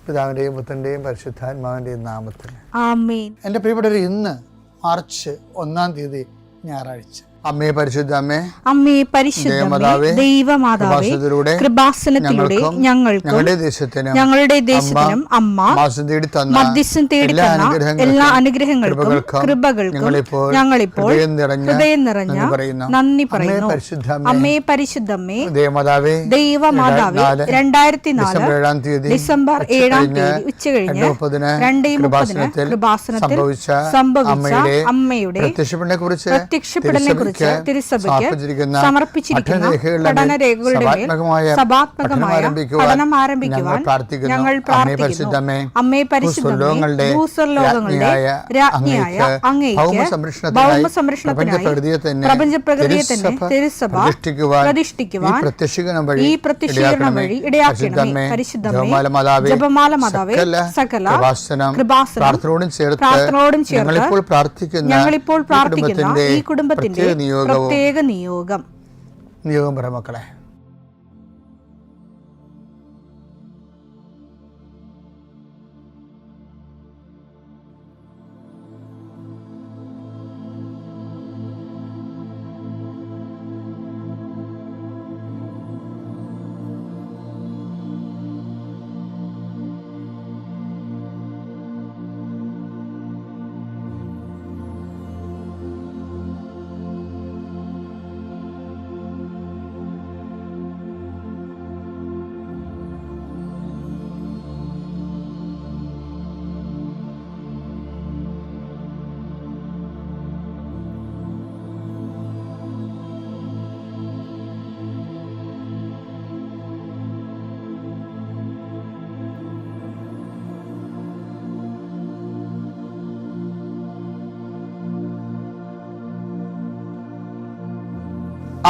പിതാവിൻ്റെയും പുത്രൻ്റെയും പരിശുദ്ധാത്മാവിൻ്റെയും നാമത്തിൽ ആമേൻ. എൻ്റെ പ്രിയപ്പെട്ടവർ, ഇന്ന് മാർച്ച് 1 ഞായറാഴ്ച. അമ്മേ പരിശുദ്ധ അമ്മേ, അമ്മേ പരിശുദ്ധമേ, ദൈവമാതാവേ, കൃപാസനത്തിലൂടെ ഞങ്ങൾക്കും ഞങ്ങളുടെ ദേശത്തിനും അമ്മ മധ്യസ്ഥം തേടി തന്ന എല്ലാ അനുഗ്രഹങ്ങൾക്കും കൃപകൾക്കും ഞങ്ങളിപ്പോൾ ഹൃദയം നിറഞ്ഞ നന്ദി പറയുന്നു. അമ്മേ പരിശുദ്ധമേ, ദൈവമാതാവേ, 2004 ഡിസംബർ 7 ഉച്ചകഴിഞ്ഞ് 2:30 കൃപാസനത്തിൽ സംഭവിച്ച അമ്മയുടെ പ്രത്യക്ഷപ്പെടലിനെ കുറിച്ച് തിരുസഭയ്ക്ക് സമർപ്പിച്ചിരിക്കുന്ന പഠനരേഖകളുടെ മേൽ സഭാത്മകമായ പഠനം ആരംഭിക്കുവാൻ ഞങ്ങൾ പ്രാർത്ഥിക്കുന്നു. അമ്മേ പരിശുദ്ധമേ, ഭൂസ്വർലോകങ്ങളുടെ രാജ്ഞിയായ അങ്ങേയ്ക്ക് ഭൗമസംരക്ഷണത്തിനായി പ്രപഞ്ചപ്രകൃതിയെ തന്നെ തിരുസഭ പ്രതിഷ്ഠിക്കുവാൻ ഈ പ്രത്യക്ഷീകരണം വഴി ഇടയാക്കണമേ. പരിശുദ്ധമേ, ജപമാല മാതാവേ, സകല കൃപാസനം പ്രാർത്ഥനയോടും ചേർത്ത് ഞങ്ങളിപ്പോൾ പ്രാർത്ഥിക്കുന്ന ഈ കുടുംബത്തിന്റെ പ്രത്യേക നിയോഗം പറ മക്കളെ.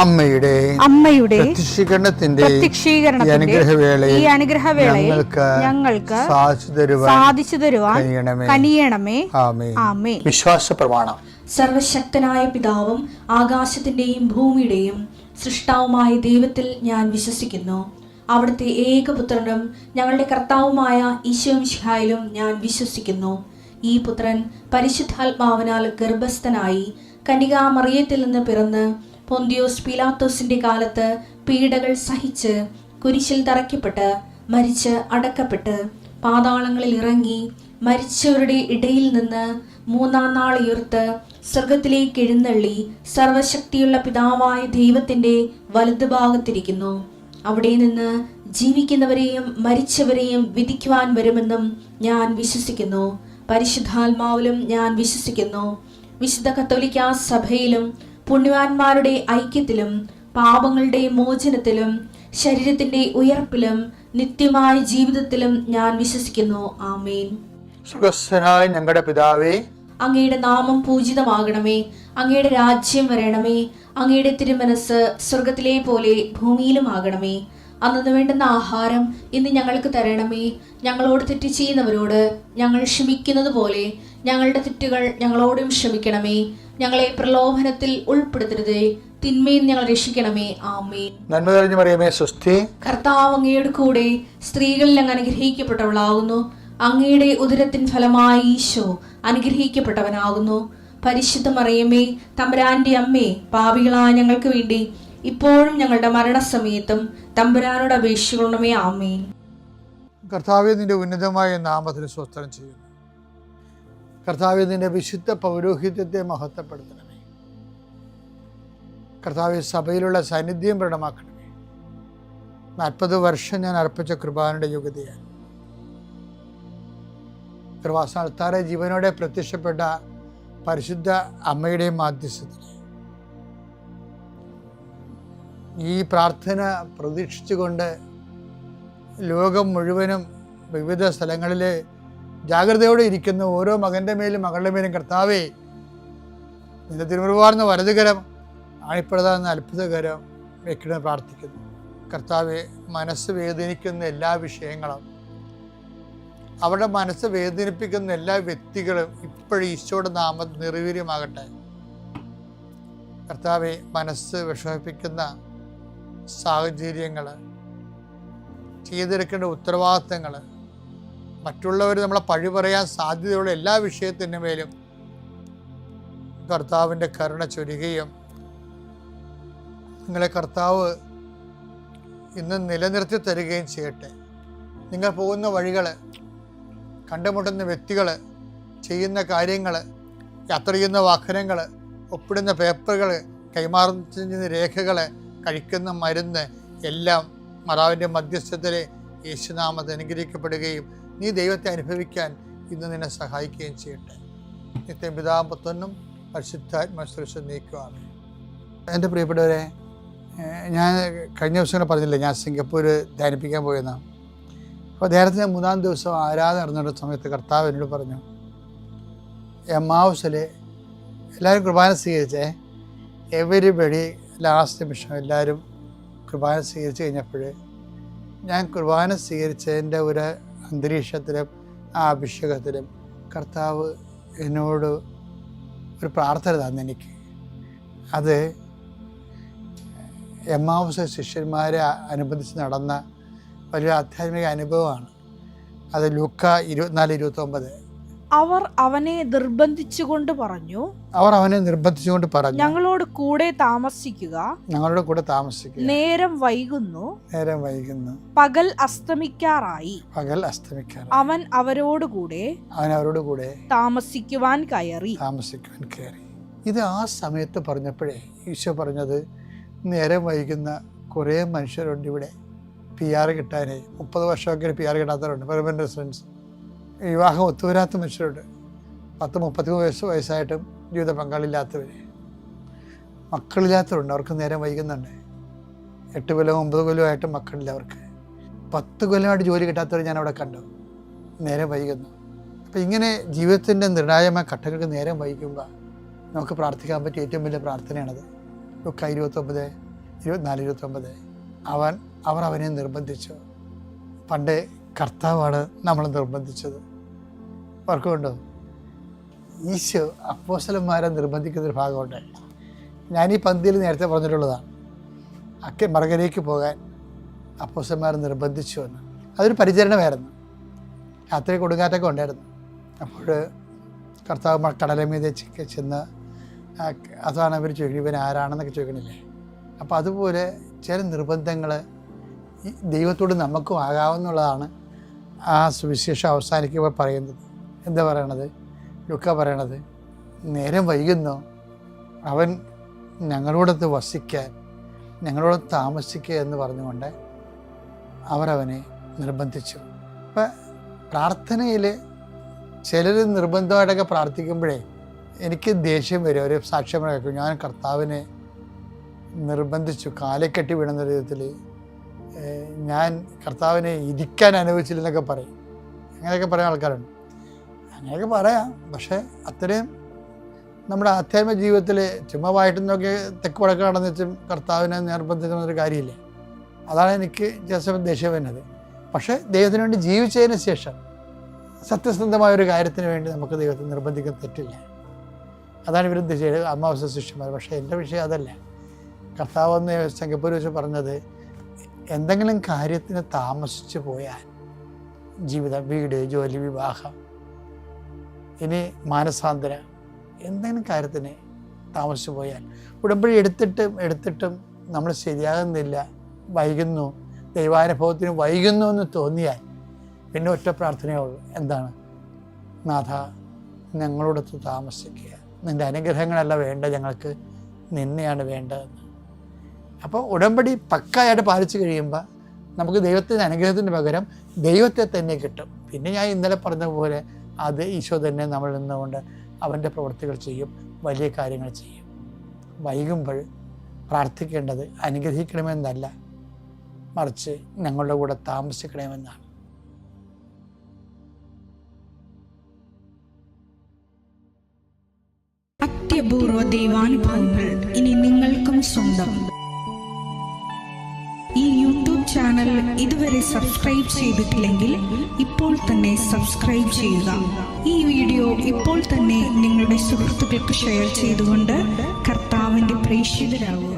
അമ്മയുടെ പ്രത്യക്ഷീകരണത്തിന്റെ ഈ അനുഗ്രഹവേളയിൽ ഞങ്ങൾക്ക് സാധിച്ചു തരുവാൻ കനിയണമേ. ആമേൻ. വിശ്വാസ പ്രമാണം. സർവശക്തനായ പിതാവും ആകാശത്തിന്റെയും ഭൂമിയുടെയും സൃഷ്ടാവുമായ ദൈവത്തിൽ ഞാൻ വിശ്വസിക്കുന്നു. അവിടുത്തെ ഏകപുത്രനും ഞങ്ങളുടെ കർത്താവുമായ ഈശോമിശിഹായിലും ഞാൻ വിശ്വസിക്കുന്നു. ഈ പുത്രൻ പരിശുദ്ധാത്മാവിനാൽ ഗർഭസ്ഥനായി കന്യകാമറിയത്തിൽ നിന്ന് പിറന്ന് പൊന്തിയോസ് പീലാത്തോസിന്റെ കാലത്ത് പീഡകൾ സഹിച്ച് കുരിശിൽ തറയ്ക്കപ്പെട്ട് മരിച്ച് അടക്കപ്പെട്ട് പാതാളങ്ങളിൽ ഇറങ്ങി മരിച്ചവരുടെ ഇടയിൽ നിന്ന് 3-ാം നാൾ ഉയർത്ത് സ്വർഗത്തിലേക്ക് എഴുന്നള്ളി സർവശക്തിയുള്ള പിതാവായ ദൈവത്തിന്റെ വലതുഭാഗത്തിരിക്കുന്നു. അവിടെ നിന്ന് ജീവിക്കുന്നവരെയും മരിച്ചവരെയും വിധിക്കുവാൻ വരുമെന്നും ഞാൻ വിശ്വസിക്കുന്നു. പരിശുദ്ധാത്മാവിലും ഞാൻ വിശ്വസിക്കുന്നു. വിശുദ്ധ കത്തോലിക്കാ സഭയിലും പുണ്യവാന്മാരുടെ ഐക്യത്തിലും പാപങ്ങളുടെ മോചനത്തിലും ശരീരത്തിന്റെ ഉയർപ്പിലും നിത്യമായ ജീവിതത്തിലും ഞാൻ വിശ്വസിക്കുന്നു. ആമേൻ. സുഖസ്ഥനായ ഞങ്ങളുടെ പിതാവേ, അങ്ങയുടെ നാമം പൂജിതമാകണമേ. അങ്ങയുടെ രാജ്യം വരണമേ. അങ്ങയുടെ തിരുമനസ് സ്വർഗത്തിലെ പോലെ ഭൂമിയിലും ആകണമേ. അന്നു വേണ്ടുന്ന ആഹാരം ഇന്ന് ഞങ്ങൾക്ക് തരണമേ. ഞങ്ങളോട് തെറ്റ് ചെയ്യുന്നവരോട് ഞങ്ങൾ ക്ഷമിക്കുന്നത് പോലെ ഞങ്ങളുടെ തെറ്റുകൾ ഞങ്ങളോടും ക്ഷമിക്കണമേ. ഞങ്ങളെ പ്രലോഭനത്തിൽ ഉൾപ്പെടുത്തരുതേ, തിന്മയിൽ ഞങ്ങൾ രക്ഷിക്കണമേ. ആമേൻ. നന്മ നിറഞ്ഞ മറിയമേ, സ്വസ്തി. കർത്താവ് അങ്ങയുടെ കൂടെ സ്ത്രീകളിൽ അങ്ങ് അനുഗ്രഹിക്കപ്പെട്ടവളാകുന്നു. അങ്ങയുടെ ഉദരത്തിൻ ഫലമായി ഈശോ അനുഗ്രഹിക്കപ്പെട്ടവനാകുന്നു. പരിശുദ്ധ മറിയമേ, തമ്പുരാന്റെ അമ്മേ, പാപികളായ ഞങ്ങൾക്ക് വേണ്ടി ഇപ്പോഴും ഞങ്ങളുടെ മരണസമയത്തും തമ്പുരാനോട് അപേക്ഷിക്കണമേ. ആമേൻ. കർത്താവേ, നിന്റെ ഉന്നതമായ നാമത്തിന് സ്തോത്രം ചെയ്യുന്നു. കർത്താവേ, നിന്റെ വിശുദ്ധ പൗരോഹിത്യത്തെ മഹത്വപ്പെടുത്തണമേ. കർത്താവേ, സഭയിലുള്ള സാന്നിധ്യം പ്രകടമാക്കണമേ. 40 വർഷം ഞാൻ അർപ്പിച്ച കൃപാനയുടെ യോഗ്യതയാണ്. കൃപാസ്ഥാനത്താറെ ജീവനോടെ പ്രത്യക്ഷപ്പെട്ട പരിശുദ്ധ അമ്മയുടെ മാധ്യസ്ഥത്തിൽ ഈ പ്രാർത്ഥന പ്രതീക്ഷിച്ചുകൊണ്ട് ലോകം മുഴുവനും വിവിധ സ്ഥലങ്ങളിൽ ജാഗ്രതയോടെ ഇരിക്കുന്ന ഓരോ മകൻ്റെ മേലും മകളുടെ മേലും കർത്താവേ, നിന്റെ തിരുമുറിവാർന്ന വലതുകരം ആണിപ്പെടുന്ന അത്ഭുതകരം വെക്കണമെന്ന് പ്രാർത്ഥിക്കുന്നു. കർത്താവെ, മനസ്സ് വേദനിക്കുന്ന എല്ലാ വിഷയങ്ങളും, അവരുടെ മനസ്സ് വേദനിപ്പിക്കുന്ന എല്ലാ വ്യക്തികളും ഇപ്പോഴും ഈശോയുടെ നാമം നിർവീര്യമാകട്ടെ. കർത്താവെ, മനസ്സ് വിഷമിപ്പിക്കുന്ന സാഹചര്യങ്ങൾ, ചെയ്തെടുക്കേണ്ട ഉത്തരവാദിത്തങ്ങൾ, മറ്റുള്ളവർ നമ്മളെ പഴി പറയാൻ സാധ്യതയുള്ള എല്ലാ വിഷയത്തിൻ്റെ മേലും കർത്താവിൻ്റെ കരുണ ചൊരിയുകയും നിങ്ങളെ കർത്താവ് ഇന്ന് നിലനിർത്തി തരികയും ചെയ്യട്ടെ. നിങ്ങൾ പോകുന്ന വഴികൾ, കണ്ടുമുട്ടുന്ന വ്യക്തികൾ, ചെയ്യുന്ന കാര്യങ്ങൾ, യാത്ര ചെയ്യുന്ന വാഹനങ്ങൾ, ഒപ്പിടുന്ന പേപ്പറുകൾ, കൈമാറുന്ന രേഖകൾ, കഴിക്കുന്ന മരുന്ന് എല്ലാം മാതാവിൻ്റെ മധ്യസ്ഥതയിൽ യേശുനാമത്തിൽ അനുഗ്രഹിക്കപ്പെടുകയും നീ ദൈവത്തെ അനുഭവിക്കാൻ ഇന്ന് നിന്നെ സഹായിക്കുകയും ചെയ്യട്ടെ. നിത്യം പിതാവും പുത്രനും പരിശുദ്ധാത്മാവിനെ നീക്കുവാണ്. എൻ്റെ പ്രിയപ്പെട്ടവരെ, ഞാൻ കഴിഞ്ഞ ദിവസം പറഞ്ഞില്ലേ, ഞാൻ സിംഗപ്പൂർ ധ്യാനിപ്പിക്കാൻ പോയെന്നാണ്. അപ്പോൾ നേരത്തെ 3-ാം ദിവസം ആരാധന നടന്ന സമയത്ത് കർത്താവ് എന്നോട് പറഞ്ഞു, എമ്മാവുസിൽ എല്ലാവരും കുർബാന സ്വീകരിച്ചേ. എവരിബഡി ലാസ്റ്റ് നിമിഷം എല്ലാവരും കുർബാന സ്വീകരിച്ച് കഴിഞ്ഞപ്പോൾ ഞാൻ കുർബാന സ്വീകരിച്ചതിൻ്റെ ഒരു അന്തരീക്ഷത്തിലും ആ അഭിഷേകത്തിലും കർത്താവ് എന്നോട് ഒരു പ്രാർത്ഥന തന്നെനിക്ക്. അത് എമ്മാവുസ് ശിഷ്യന്മാരെ അനുബന്ധിച്ച് നടന്ന വലിയ ആധ്യാത്മിക അനുഭവമാണ്. അത് ലൂക്ക 24:29. അവർ അവനെ നിർബന്ധിച്ചുകൊണ്ട് പറഞ്ഞു, ഞങ്ങളോട് കൂടെ താമസിക്കുക, നേരം വൈകുന്നു, പകൽ അസ്തമിക്കാറായി. അവൻ അവരോടുകൂടെ താമസിക്കുവാൻ കയറി. ഇത് ആ സമയത്ത് പറഞ്ഞപ്പോഴേ ഈശോ പറഞ്ഞത്, നേരം വൈകുന്ന കുറേ മനുഷ്യരുണ്ട് ഇവിടെ PR കിട്ടാനേ. 30 വർഷമൊക്കെ PR കിട്ടാത്തവരുണ്ട്, പെർമനന്റ് റെസിഡൻസ്. വിവാഹം ഒത്തുവരാത്ത മനുഷ്യരുണ്ട്, 10-33 വയസ്സായിട്ടും ജീവിത പങ്കാളില്ലാത്തവർ, മക്കളില്ലാത്തവരുണ്ട്. അവർക്ക് നേരം വൈകുന്നുണ്ട്. 8 കൊല്ലവും 9 കൊല്ലമായിട്ടും മക്കളില്ല അവർക്ക്. 10 കൊല്ലമായിട്ട് ജോലി കിട്ടാത്തവർ ഞാൻ അവിടെ കണ്ടു. നേരം വൈകുന്നു. അപ്പം ഇങ്ങനെ ജീവിതത്തിൻ്റെ നിർണായകമായ ഘട്ടങ്ങൾക്ക് നേരം വൈകുമ്പോൾ നമുക്ക് പ്രാർത്ഥിക്കാൻ പറ്റിയ ഏറ്റവും വലിയ പ്രാർത്ഥനയാണത്. ലൂക്ക 24:29. അവർ അവനെ നിർബന്ധിച്ചു. പണ്ട് കർത്താവാണ് നമ്മളെ നിർബന്ധിച്ചത്. ഓർക്കുന്നുണ്ടോ? ഈശോ അപ്പോസ്തലന്മാരെ നിർബന്ധിക്കുന്നൊരു ഭാഗമുണ്ട്. ഞാനീ പന്തിയിൽ നേരത്തെ പറഞ്ഞിട്ടുള്ളതാണ്. മറുകരയ്ക്ക് പോകാൻ അപ്പോസ്തലന്മാരെ നിർബന്ധിച്ചു എന്ന്. അതൊരു പരിചരണമായിരുന്നു. രാത്രി കൊടുങ്കാറ്റൊക്കെ ഉണ്ടായിരുന്നു. അപ്പോൾ കർത്താവ് കടലമീതെ ചെന്ന് അതാണ് അവർ ചോദിക്കുന്നത്, ഇവൻ ആരാണെന്നൊക്കെ ചോദിക്കണില്ലേ. അപ്പോൾ അതുപോലെ ചില നിർബന്ധങ്ങൾ ദൈവത്തോട് നമുക്കും ആകാവുന്നുള്ളതാണ് ആ സുവിശേഷം അവസാനിക്കുമ്പോൾ പറയുന്നത്. എന്താ പറയണത്? ലൂക്ക പറയണത്, നേരം വൈകുന്നു, അവൻ ഞങ്ങളോടൊത്ത് വസിക്കാൻ, ഞങ്ങളോട് താമസിക്കുക എന്ന് പറഞ്ഞുകൊണ്ട് അവരവനെ നിർബന്ധിച്ചു. അപ്പം പ്രാർത്ഥനയിൽ ചിലർ നിർബന്ധമായിട്ടൊക്കെ പ്രാർത്ഥിക്കുമ്പോഴേ എനിക്ക് ദേഷ്യം വരും. ഒരു സാക്ഷ്യം കേൾക്കും, ഞാൻ കർത്താവിനെ നിർബന്ധിച്ചു, കാലെ കെട്ടി വീണുന്ന വിധത്തിൽ ഞാൻ കർത്താവിനെ ഇരിക്കാൻ അനുവദിച്ചില്ലെന്നൊക്കെ പറയും. അങ്ങനെയൊക്കെ പറയുന്ന ആൾക്കാരുണ്ട്. അങ്ങനെയൊക്കെ പറയാം. പക്ഷേ അത്രയും നമ്മുടെ ആധ്യാത്മിക ജീവിതത്തിൽ ചുമ്മാ വായിട്ടുന്നൊക്കെ തെക്ക് വടക്ക് നടന്ന് വെച്ചും കർത്താവിനെ നിർബന്ധിക്കുന്നൊരു കാര്യമില്ല. അതാണ് എനിക്ക് ചില ദേഷ്യം വരുന്നത്. പക്ഷേ ദൈവത്തിന് വേണ്ടി ജീവിച്ചതിന് ശേഷം സത്യസന്ധമായൊരു കാര്യത്തിന് വേണ്ടി നമുക്ക് ദൈവത്തെ നിർബന്ധിക്കാൻ തെറ്റില്ല. അതാണ് ഇവരും ചെയ്തത്, അമാവാസ്യ ശിഷ്യന്മാർ. പക്ഷേ എൻ്റെ വിഷയം അതല്ല. കർത്താവ് എന്ന് സിംഗപ്പൂർ വെച്ച് പറഞ്ഞത്, എന്തെങ്കിലും കാര്യത്തിന് താമസിച്ചു പോയാൽ, ജീവിതം, വീട്, ജോലി, വിവാഹം, ഇനി മാനസാന്തരം, എന്തെങ്കിലും കാര്യത്തിന് താമസിച്ചു പോയാൽ, ഉടമ്പടി എടുത്തിട്ടും നമ്മൾ ശരിയാകുന്നില്ല, വൈകുന്നു, ദൈവാനുഭവത്തിന് വൈകുന്നു എന്ന് തോന്നിയാൽ പിന്നെ ഒറ്റ പ്രാർത്ഥനയേ ഉള്ളൂ. എന്താണ്? നാഥ, ഞങ്ങളോടൊത്ത് താമസിക്കുക, നിൻ്റെ അനുഗ്രഹങ്ങളല്ല വേണ്ട, ഞങ്ങൾക്ക് നിന്നെയാണ് വേണ്ടതെന്ന്. അപ്പോൾ ഉടമ്പടി പക്കായിട്ട് പാലിച്ചു കഴിയുമ്പോൾ നമുക്ക് ദൈവത്തിൻ്റെ അനുഗ്രഹത്തിന് പകരം ദൈവത്തെ തന്നെ കിട്ടും. പിന്നെ ഞാൻ ഇന്നലെ പറഞ്ഞ പോലെ അത് ഈശോ തന്നെ നമ്മൾ നിന്നുകൊണ്ട് അവൻ്റെ പ്രവൃത്തികൾ ചെയ്യും, വലിയ കാര്യങ്ങൾ ചെയ്യും. വൈകുമ്പോൾ പ്രാർത്ഥിക്കേണ്ടത് അനുഗ്രഹിക്കണമെന്നല്ല, മറിച്ച് ഞങ്ങളുടെ കൂടെ താമസിക്കണമെന്നാണ്. അത്യപൂർവ ദൈവാനുഭവങ്ങൾ ഇനി നിങ്ങൾക്കും സ്വന്തം. ഈ യൂട്യൂബ് ചാനൽ ഇതുവരെ സബ്സ്ക്രൈബ് ചെയ്തിട്ടില്ലെങ്കിൽ ഇപ്പോൾ തന്നെ സബ്സ്ക്രൈബ് ചെയ്യുക. ഈ വീഡിയോ ഇപ്പോൾ തന്നെ നിങ്ങളുടെ സുഹൃത്തുക്കൾക്ക് ഷെയർ ചെയ്തുകൊണ്ട് കർത്താവിൻ്റെ പ്രേക്ഷിതരാകുക.